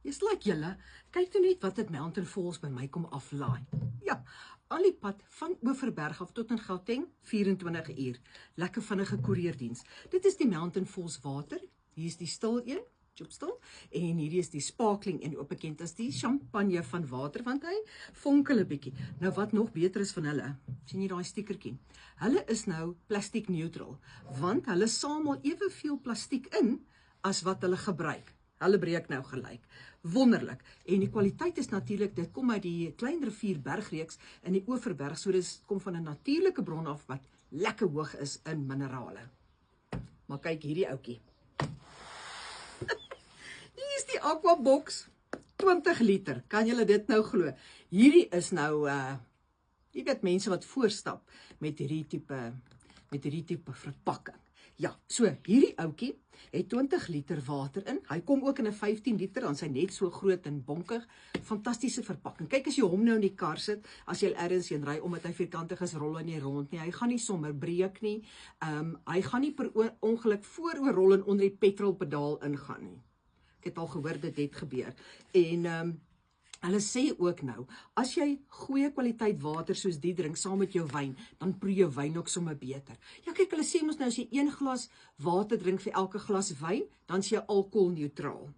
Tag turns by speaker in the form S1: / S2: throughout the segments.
S1: Dis like julle, kyk toe net wat het Mountain Falls by my kom aflaai. Ja, al die pad van Oeverberg af tot in Gauteng, 24 uur. Lekker vinnige koerierdiens. Dit is die Mountain Falls water, hier is die stil een, Chopstil, en hierdie is die sparkling en ook bekend as die champagne van water, want hy vonkel 'n bietjie. Nou wat nog beter is van hulle, sien jy daai stickertjie? Hulle is nou plastiek neutral, want hulle samel evenveel plastiek in as wat hulle gebruik. Hulle breek nou gelyk. Wonderlik. En die kwaliteit is natuurlik, dit kom uit die klein rivier bergreeks in die Oeverberg, so dit kom van 'n natuurlike bron af wat lekker hoog is in minerale. Maar kyk hierdie ouetjie. Hier is die aquabox, 20 liter. Kan julle dit nou glo? Hierdie is nou jy weet mense wat voorstap met hierdie tipe verpakking. Ja, so hierdie ouetjie het 20 liter water in. Hy kom ook in 'n 15 liter, dan is hy net so groot en bonkig. Fantastiese verpakking. Kyk as jy hom nou in die kar sit, as jy ergens heen ry omdat hy vierkantig is, rol hy nie rond nie. Hy gaan nie sommer breek nie. Hy gaan nie per ongeluk vooroorrol en onder die petrolpedaal ingaan nie. Ek het al gehoor dit het gebeur. En hulle sê ook nou, as jy goeie kwaliteit water soos die drink saam met jou wyn, dan proe jou wyn ook sommer beter. Ja kyk, hulle sê mos nou, as jy 1 glas water drink vir elke glas wyn, dan is jy alkoholneutraal.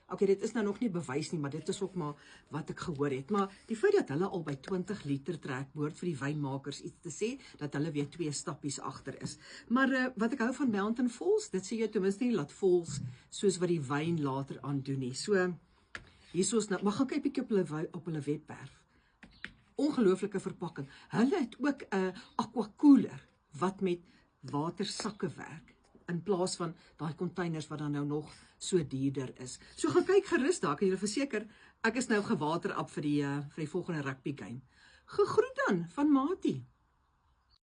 S1: Okay, dit is nou nog nie bewys nie, maar dit is ook maar wat ek gehoor het. Maar die feit dat hulle al by 20 liter trek, behoort vir die wynmakers iets te sê, dat hulle weer 2 stappies agter is. Maar wat ek hou van Mountain Falls, dit sê jy ten minste nie laat falls, soos wat die wyn later aandoen nie. So, hierso is nou, maar gaan kyk bietjie op hulle webwerf. Ongelooflike verpakking. Hulle het ook 'n aquacooler wat met watersakke werk in plaas van daai containers wat dan nou nog so duurder is. So gaan kyk gerus daar, kan julle verseker, ek is nou gewater op vir die volgende rugby game. Gegroet dan van Matie.